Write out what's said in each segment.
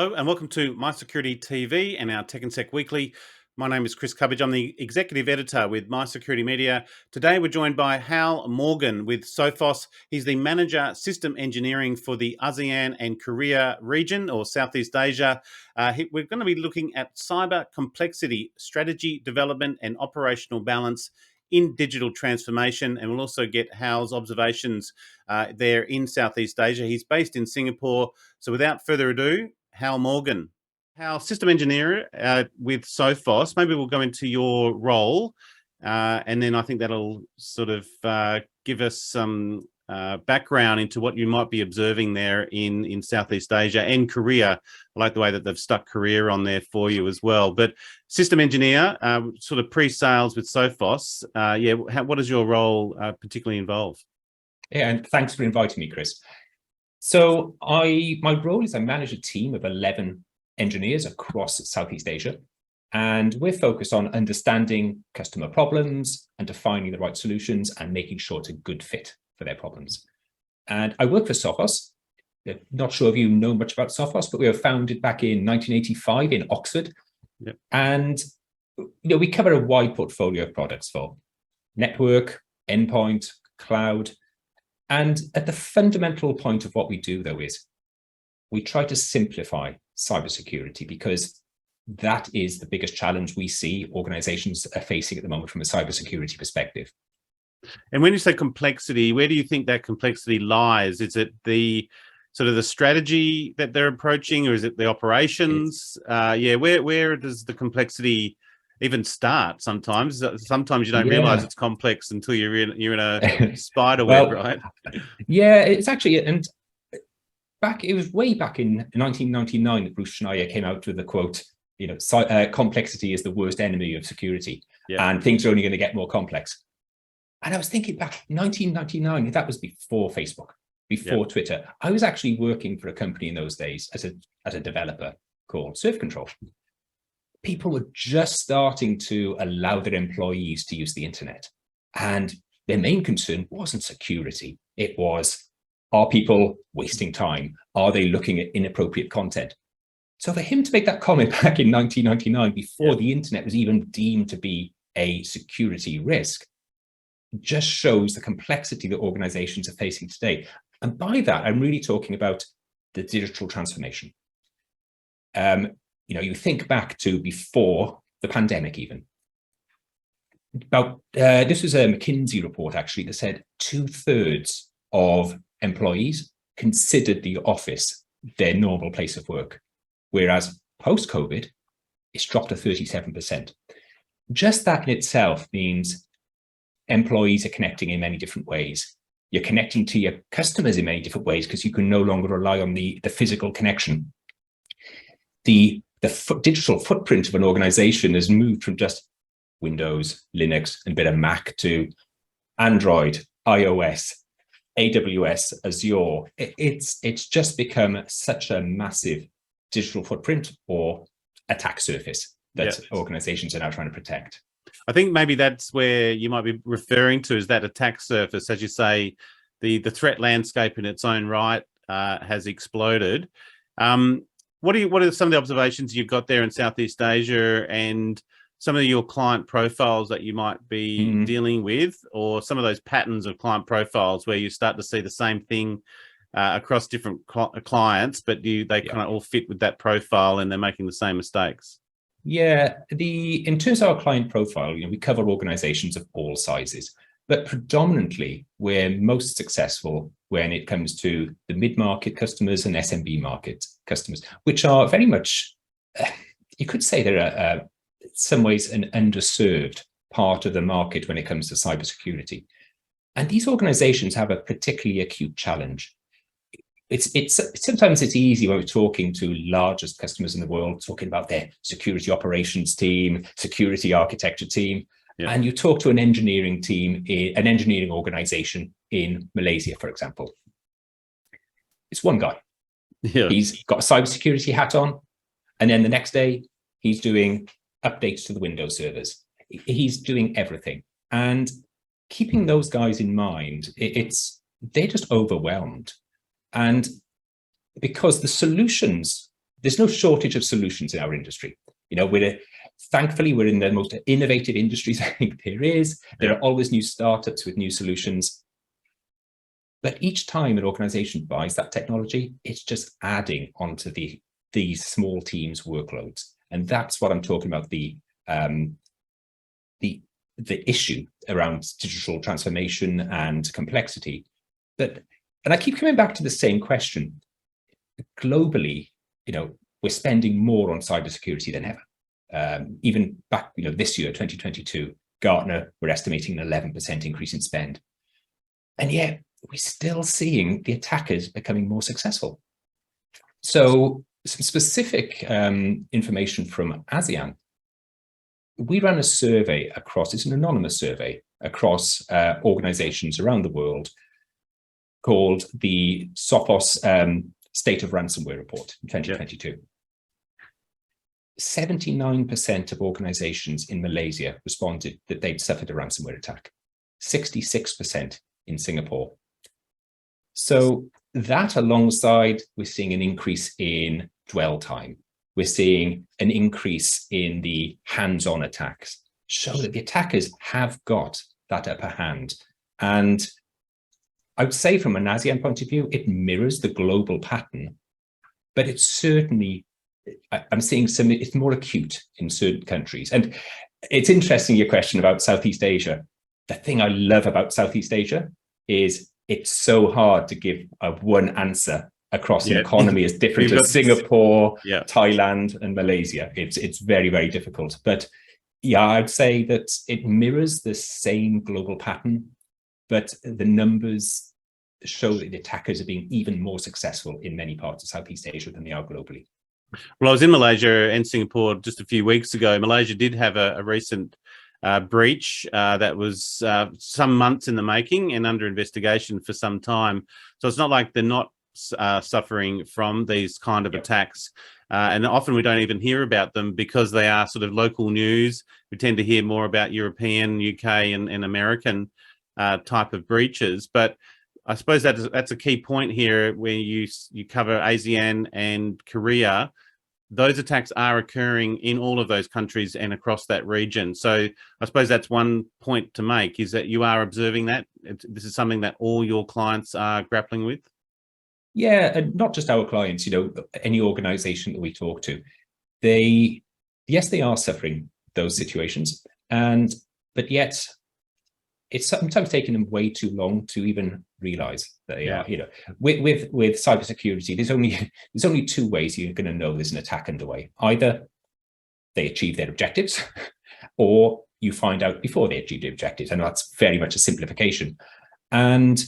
Hello and welcome to My Security TV and our Tech and Sec Weekly. My name is Chris Cubbage. I'm the Executive Editor with My Security Media. Today we're joined by Hal Morgan with Sophos. He's the Manager System Engineering for the ASEAN and Korea region or Southeast Asia. We're going to be looking at cyber complexity, strategy, development and operational balance in digital transformation, and we'll also get Hal's observations there in Southeast Asia. He's based in Singapore. So without further ado, Hal Morgan. Hal, system engineer with Sophos. Maybe we'll go into your role, and then I think that'll sort of give us some background into what you might be observing there in Southeast Asia and Korea. I like the way that they've stuck Korea on there for you as well. But system engineer, sort of pre-sales with Sophos. What does your role particularly involve? Yeah, and thanks for inviting me, Chris. So my role is I manage a team of 11 engineers across Southeast Asia, and we're focused on understanding customer problems and defining the right solutions and making sure it's a good fit for their problems. And I work for Sophos. Not sure if you know much about Sophos, but we were founded back in 1985 in Oxford. Yep. And we cover a wide portfolio of products for network, endpoint, cloud. And at the fundamental point of what we do, though, is we try to simplify cybersecurity, because that is the biggest challenge we see organizations are facing at the moment from a cybersecurity perspective. And when you say complexity, where do you think that complexity lies? Is it the sort of the strategy that they're approaching, or is it the operations? Where does the complexity even start? Sometimes you don't realize it's complex until you're in a spider web, right? Yeah, it's actually, and it was way back in 1999 that Bruce Schneier came out with the quote, complexity is the worst enemy of security, and things are only going to get more complex. And I was thinking back 1999, that was before Facebook, before Twitter. I was actually working for a company in those days as a developer called Surf Control. People were just starting to allow their employees to use the internet. And their main concern wasn't security. It was, are people wasting time? Are they looking at inappropriate content? So for him to make that comment back in 1999, before the internet was even deemed to be a security risk, just shows the complexity that organizations are facing today. And by that, I'm really talking about the digital transformation. You think back to before the pandemic even. This was a McKinsey report, actually, that said 2/3 of employees considered the office their normal place of work, whereas post-COVID, it's dropped to 37%. Just that in itself means employees are connecting in many different ways. You're connecting to your customers in many different ways because you can no longer rely on the physical connection. The digital footprint of an organization has moved from just Windows, Linux, and a bit of Mac to Android, iOS, AWS, Azure. It's just become such a massive digital footprint or attack surface that organizations are now trying to protect. I think maybe that's where you might be referring to, is that attack surface. As you say, the threat landscape in its own right has exploded. What are some of the observations you've got there in Southeast Asia, and some of your client profiles that you might be dealing with, or some of those patterns of client profiles where you start to see the same thing across different clients, but they kind of all fit with that profile and they're making the same mistakes? Yeah, in terms of our client profile, we cover organizations of all sizes, but predominantly we're most successful when it comes to the mid-market customers and SMB market customers, which are very much, you could say they're in some ways an underserved part of the market when it comes to cybersecurity. And these organizations have a particularly acute challenge. Sometimes it's easy when we're talking to largest customers in the world, talking about their security operations team, security architecture team, and you talk to an engineering team, an engineering organization in Malaysia, for example. It's one guy. He's got a cybersecurity hat on, and then the next day he's doing updates to the Windows servers. He's doing everything, and keeping those guys in mind, they're just overwhelmed. And because the solutions there's no shortage of solutions in our industry. Thankfully, we're in the most innovative industries I think there is. There are always new startups with new solutions. But each time an organization buys that technology, it's just adding onto these small teams' workloads. And that's what I'm talking about, the issue around digital transformation and complexity. And I keep coming back to the same question. Globally, we're spending more on cybersecurity than ever. Even back, this year, 2022, Gartner, we're estimating an 11% increase in spend. And yet we're still seeing the attackers becoming more successful. So some specific information from ASEAN. We ran a survey across, it's an anonymous survey, across organizations around the world called the Sophos State of Ransomware Report in 2022. 79% of organizations in Malaysia responded that they'd suffered a ransomware attack, 66% in Singapore. So that alongside, we're seeing an increase in dwell time. We're seeing an increase in the hands-on attacks, show that the attackers have got that upper hand. And I would say from an ASEAN point of view, it mirrors the global pattern, but it's certainly, I'm seeing it's more acute in certain countries. And it's interesting, your question about Southeast Asia. The thing I love about Southeast Asia is it's so hard to give a one answer across an economy as different as Singapore, Thailand, and Malaysia. It's very, very difficult. But yeah, I'd say that it mirrors the same global pattern, but the numbers show that the attackers are being even more successful in many parts of Southeast Asia than they are globally. Well, I was in Malaysia and Singapore just a few weeks ago. Malaysia did have a recent breach that was some months in the making and under investigation for some time. So it's not like they're not suffering from these kind of attacks. And often we don't even hear about them because they are sort of local news. We tend to hear more about European, UK and American type of breaches. But I suppose that's a key point here where you cover ASEAN and Korea. Those attacks are occurring in all of those countries and across that region. So I suppose that's one point to make, is that you are observing that. This is something that all your clients are grappling with. Yeah, and not just our clients, any organization that we talk to, they are suffering those situations. But yet it's sometimes taking them way too long to even realize that they are, with cybersecurity, there's only two ways you're going to know there's an attack underway. Either they achieve their objectives or you find out before they achieve their objectives. And that's very much a simplification. And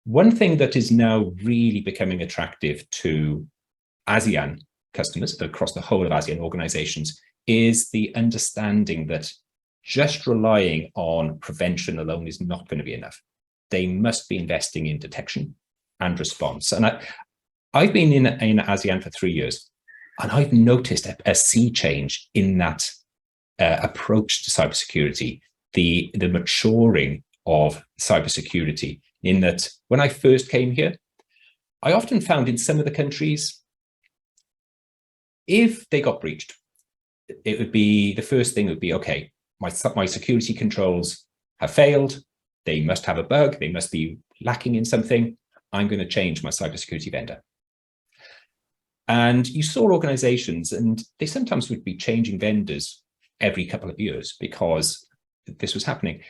one thing that is now really becoming attractive to ASEAN customers across the whole of ASEAN organizations is the understanding that just relying on prevention alone is not going to be enough. They must be investing in detection and response. And I've been in ASEAN for 3 years, and I've noticed a sea change in that approach to cybersecurity, the maturing of cybersecurity, in that when I first came here, I often found in some of the countries, if they got breached, it would be, the first thing would be, okay, my security controls have failed. They must have a bug. They must be lacking in something. I'm going to change my cybersecurity vendor. And you saw organizations, and they sometimes would be changing vendors every couple of years because this was happening.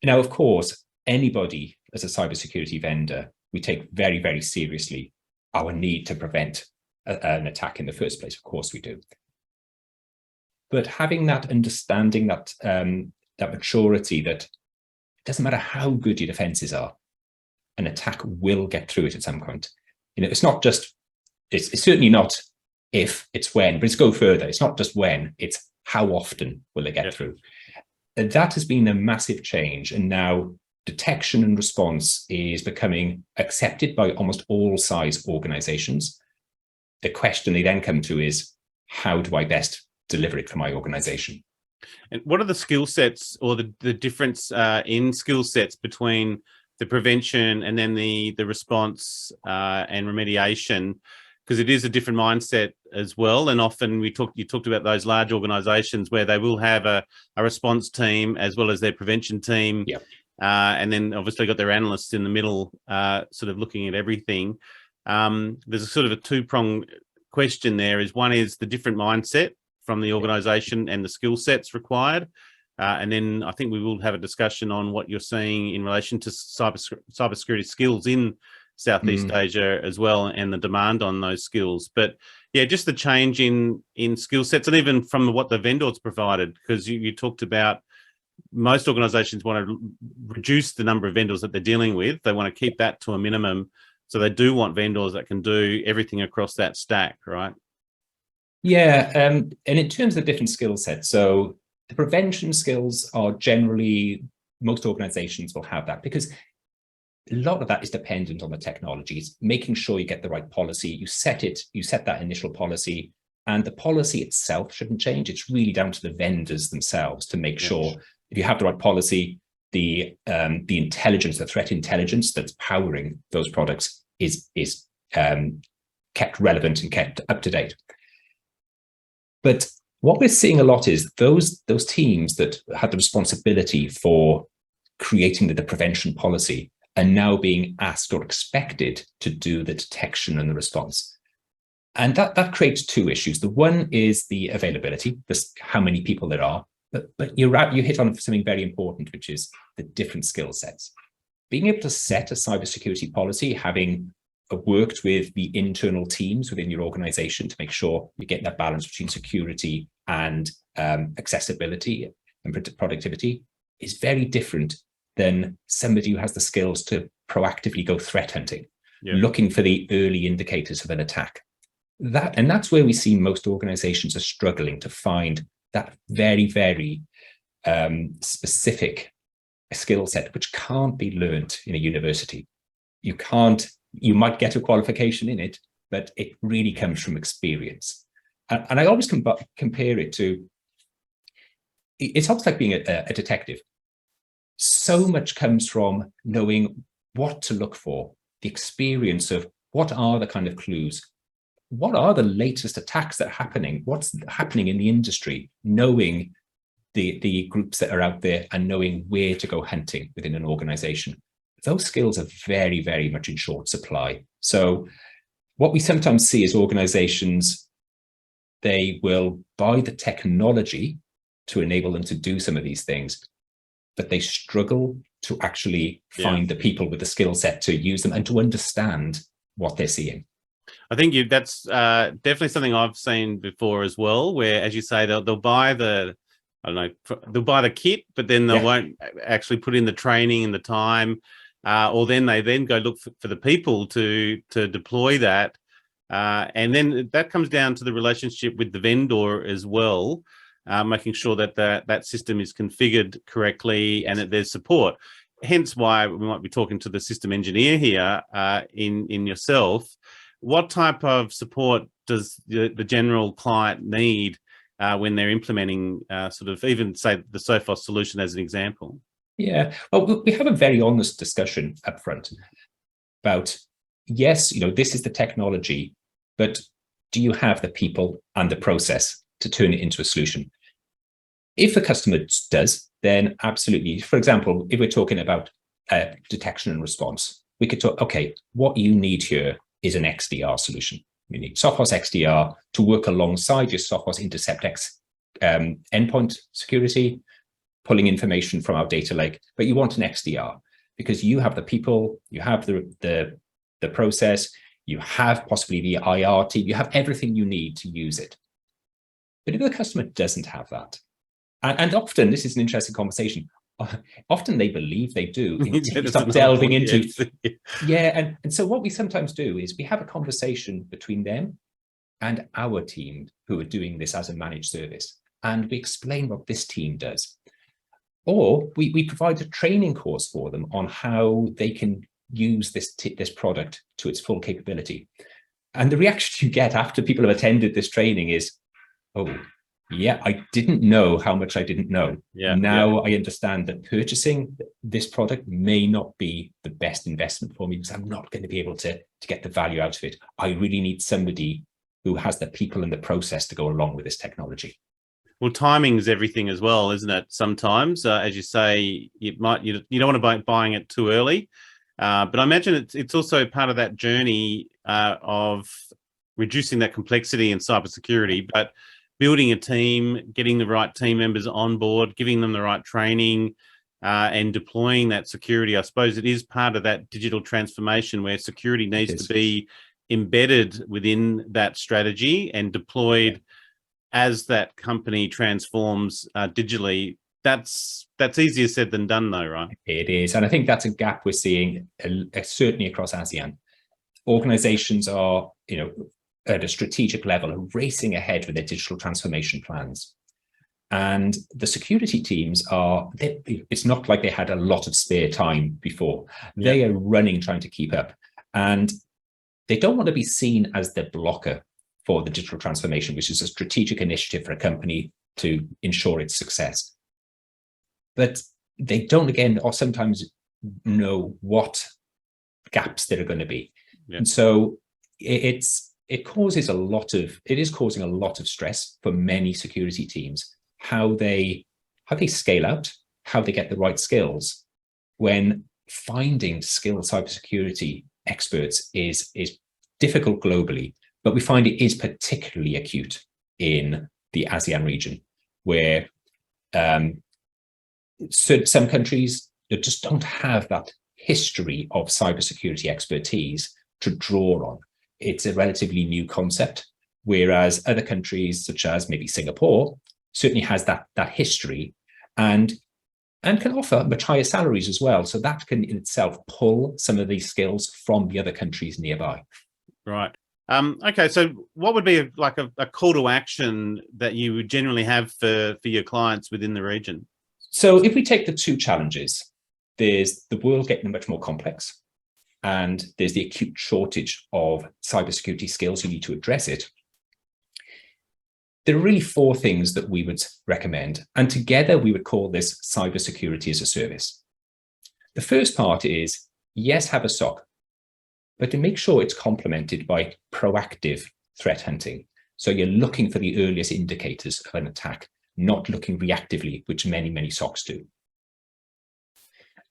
Now, of course, anybody as a cybersecurity vendor, we take very, very seriously our need to prevent an attack in the first place. Of course we do. But having that understanding, that maturity, that it doesn't matter how good your defenses are, an attack will get through it at some point. It's not just, it's certainly not if, it's when, but it's go further. It's not just when, it's how often will they get through. And that has been a massive change. And now detection and response is becoming accepted by almost all size organizations. The question they then come to is, how do I best deliver it for my organization? And what are the skill sets, or the difference in skill sets between the prevention and then the response and remediation? because it is a different mindset as well. And often you talked about those large organizations where they will have a response team as well as their prevention team. Yeah. And then obviously got their analysts in the middle, sort of looking at everything. There's a sort of a two-pronged question there. One is the different mindset from the organization and the skill sets required. And then I think we will have a discussion on what you're seeing in relation to cybersecurity skills in Southeast Asia as well, and the demand on those skills. But yeah, just the change in skill sets, and even from what the vendors provided, because you talked about most organizations want to reduce the number of vendors that they're dealing with. They want to keep that to a minimum. So they do want vendors that can do everything across that stack, right? Yeah, and in terms of different skill sets, so the prevention skills are generally, most organizations will have that, because a lot of that is dependent on the technologies, making sure you get the right policy, you set that initial policy, and the policy itself shouldn't change. It's really down to the vendors themselves to make sure if you have the right policy, the intelligence, the threat intelligence that's powering those products is kept relevant and kept up to date. But what we're seeing a lot is those teams that had the responsibility for creating the prevention policy are now being asked or expected to do the detection and the response. And that creates two issues. The one is the availability, how many people there are. But you hit on something very important, which is the different skill sets. Being able to set a cybersecurity policy, having worked with the internal teams within your organization to make sure you get that balance between security and accessibility and productivity, is very different than somebody who has the skills to proactively go threat hunting, looking for the early indicators of an attack. That's where we see most organizations are struggling to find that very, very specific skill set, which can't be learned in a university. You might get a qualification in it, but it really comes from experience. And I always compare it to, it's almost like being a detective. So much comes from knowing what to look for, the experience of what are the kind of clues, what are the latest attacks that are happening, what's happening in the industry, knowing the groups that are out there and knowing where to go hunting within an organization. Those skills are very, very much in short supply. So what we sometimes see is organizations, they will buy the technology to enable them to do some of these things, but they struggle to actually find the people with the skill set to use them and to understand what they're seeing. I think that's definitely something I've seen before as well, where, as you say, they'll buy they'll buy the kit, but then they won't actually put in the training and the time, or then they go look for the people to deploy that. And then that comes down to the relationship with the vendor as well, making sure that that system is configured correctly and that there's support. Hence why we might be talking to the system engineer here in yourself. What type of support does the general client need when they're implementing sort of even, say, the Sophos solution as an example? Yeah, well, we have a very honest discussion up front about, yes, this is the technology, but do you have the people and the process to turn it into a solution? If the customer does, then absolutely. For example, if we're talking about detection and response, we could talk, okay, what you need here is an XDR solution. You need Sophos XDR to work alongside your Sophos Intercept X endpoint security, pulling information from our data lake, but you want an XDR because you have the people, you have the process, you have possibly the IR team, you have everything you need to use it. But if the customer doesn't have that, and often this is an interesting conversation, often they believe they do, until you start delving into and so what we sometimes do is we have a conversation between them and our team who are doing this as a managed service, and we explain what this team does. Or we provide a training course for them on how they can use this product to its full capability. And the reaction you get after people have attended this training is, oh, Yeah, I didn't know how much I didn't know. Yeah. Now I understand that purchasing this product may not be the best investment for me because I'm not going to be able to get the value out of it. I really need somebody who has the people and the process to go along with this technology. Well, timing is everything as well, isn't it? Sometimes, as you say, you don't want to be buying it too early, but I imagine it's also part of that journey of reducing that complexity in cybersecurity, but building a team, getting the right team members on board, giving them the right training, and deploying that security. I suppose it is part of that digital transformation where security needs to be embedded within that strategy and deployed as that company transforms digitally. That's easier said than done, though, right? It is, and I think that's a gap we're seeing certainly across ASEAN. Organizations are, at a strategic level, are racing ahead with their digital transformation plans. And the security teams it's not like they had a lot of spare time before. They are running, trying to keep up. And they don't want to be seen as the blocker for the digital transformation, which is a strategic initiative for a company to ensure its success. But they don't, again, or sometimes know what gaps there are going to be. Yeah. And so it is causing a lot of stress for many security teams, how they scale out, how they get the right skills, when finding skilled cybersecurity experts is difficult globally, but we find it is particularly acute in the ASEAN region, where some countries just don't have that history of cybersecurity expertise to draw on. It's a relatively new concept, whereas other countries, such as maybe Singapore, certainly has that history and can offer much higher salaries as well. So that can in itself pull some of these skills from the other countries nearby. Right. Okay, so what would be a call to action that you would generally have for your clients within the region? So if we take the two challenges, there's the world getting much more complex, and there's the acute shortage of cybersecurity skills. You need to address it. There are really four things that we would recommend, and together we would call this cybersecurity as a service. The first part is, yes, have a SOC, but to make sure it's complemented by proactive threat hunting. So you're looking for the earliest indicators of an attack, not looking reactively, which many SOCs do.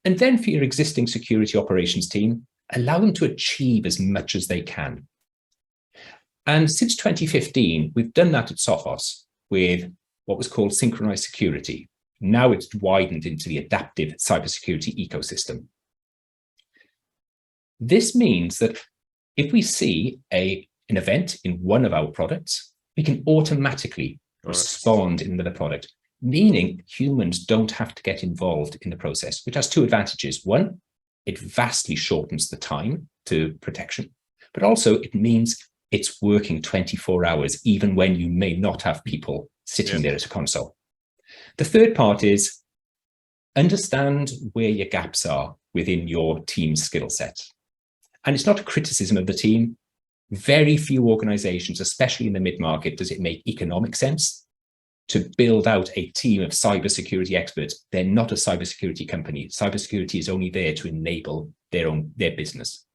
And then for your existing security operations team, allow them to achieve as much as they can. And since 2015, we've done that at Sophos with what was called synchronized security. Now it's widened into the adaptive cybersecurity ecosystem. This means that if we see an event in one of our products, we can automatically respond in another product, meaning humans don't have to get involved in the process, which has two advantages. One, it vastly shortens the time to protection, but also it means it's working 24 hours, even when you may not have people sitting there at a console. The third part is understand where your gaps are within your team's skill set. And it's not a criticism of the team. Very few organizations, especially in the mid-market, does it make economic sense to build out a team of cybersecurity experts. They're not a cybersecurity company. Cybersecurity is only there to enable their business.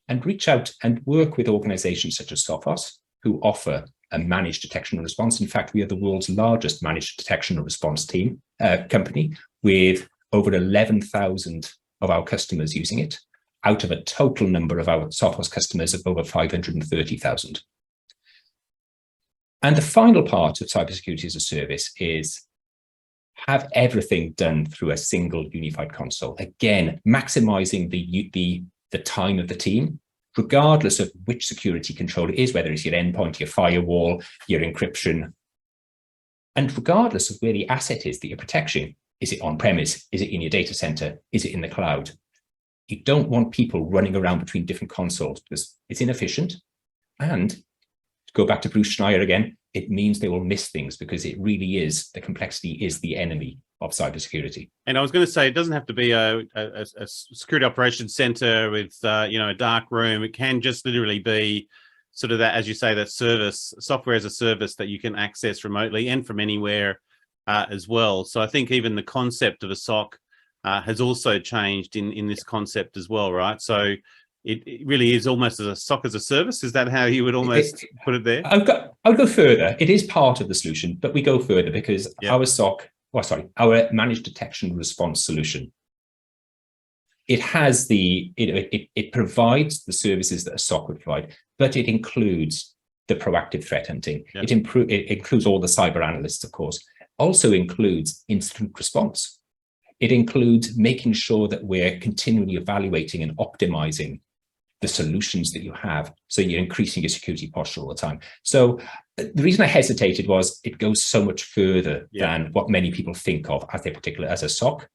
And reach out and work with organizations such as Sophos, who offer a managed detection and response. In fact, we are the world's largest managed detection and response team company, with over 11,000 of our customers using it, out of a total number of our Sophos customers of over 530,000. And the final part of cybersecurity as a service is have everything done through a single unified console. Again, maximizing the time of the team, regardless of which security control it is, whether it's your endpoint, your firewall, your encryption, and regardless of where the asset is that you're protecting. Is it on-premise? Is it in your data center? Is it in the cloud? You don't want people running around between different consoles because it's inefficient. And to go back to Bruce Schneier again, it means they will miss things because it really is, the complexity is the enemy of cybersecurity. And I was going to say, it doesn't have to be a security operations center with a dark room. It can just literally be sort of that, as you say, that service, software as a service that you can access remotely and from anywhere as well. So I think even the concept of a SOC has also changed in this concept as well, right? So it really is almost as a SOC as a service. Is that how you would almost put it there? I'll go further. It is part of the solution, but we go further because our SOC, our managed detection response solution, it has it provides the services that a SOC would provide, but it includes the proactive threat hunting. It includes all the cyber analysts, of course. Also includes incident response. It includes making sure that we're continually evaluating and optimizing the solutions that you have, so you're increasing your security posture all the time. So the reason I hesitated was it goes so much further than what many people think of as a SOC.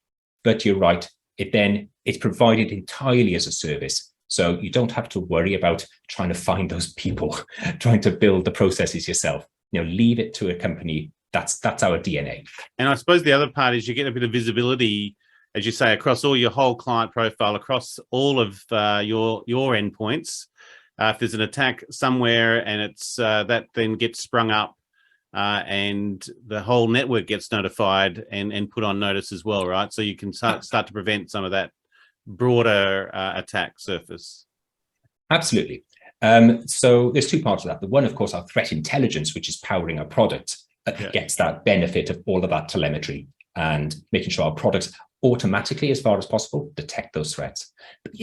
But you're right, it's provided entirely as a service. So you don't have to worry about trying to find those people, trying to build the processes yourself. Leave it to a company. That's our DNA. And I suppose the other part is you get a bit of visibility, as you say, across all your whole client profile, across all of your endpoints. If there's an attack somewhere and it's that then gets sprung up and the whole network gets notified and put on notice as well, right? So you can start to prevent some of that broader attack surface. Absolutely. So there's two parts of that. The one, of course, our threat intelligence, which is powering our product, gets that benefit of all of that telemetry and making sure our products automatically, as far as possible, detect those threats. But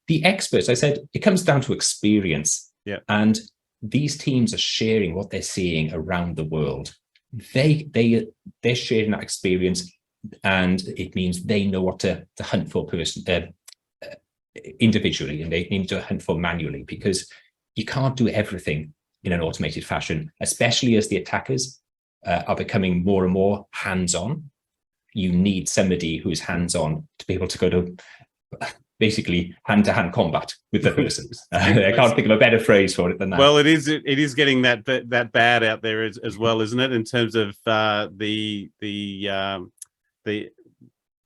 the experts, I said, it comes down to experience. And these teams are sharing what they're seeing around the world. They're sharing that experience, and it means they know what to hunt for individually, and they need to hunt for manually, because you can't do everything in an automated fashion, especially as the attackers are becoming more and more hands-on. You need somebody who's hands-on to be able to go to basically hand-to-hand combat with the person. I can't think of a better phrase for it than that. Well, it is getting that bad out there as well, isn't it? In terms of the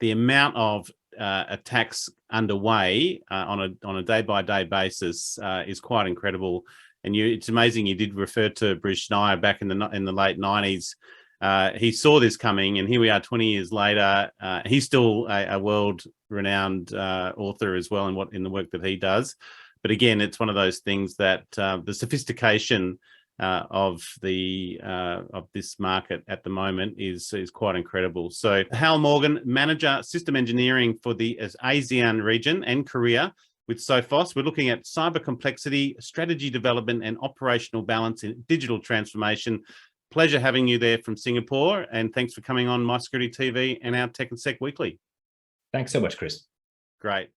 amount of attacks underway on a day-by-day basis is quite incredible. And it's amazing you did refer to Bruce Schneier back in the late 90s. He saw this coming, and here we are 20 years later. He's still a world-renowned author as well in the work that he does. But again, it's one of those things that the sophistication of this market at the moment is quite incredible. So Hal Morgan, Manager System Engineering for the ASEAN region and Korea with Sophos. We're looking at cyber complexity, strategy development, and operational balance in digital transformation. Pleasure having you there from Singapore, and thanks for coming on My Security TV and our Tech and Sec Weekly. Thanks so much, Chris. Great.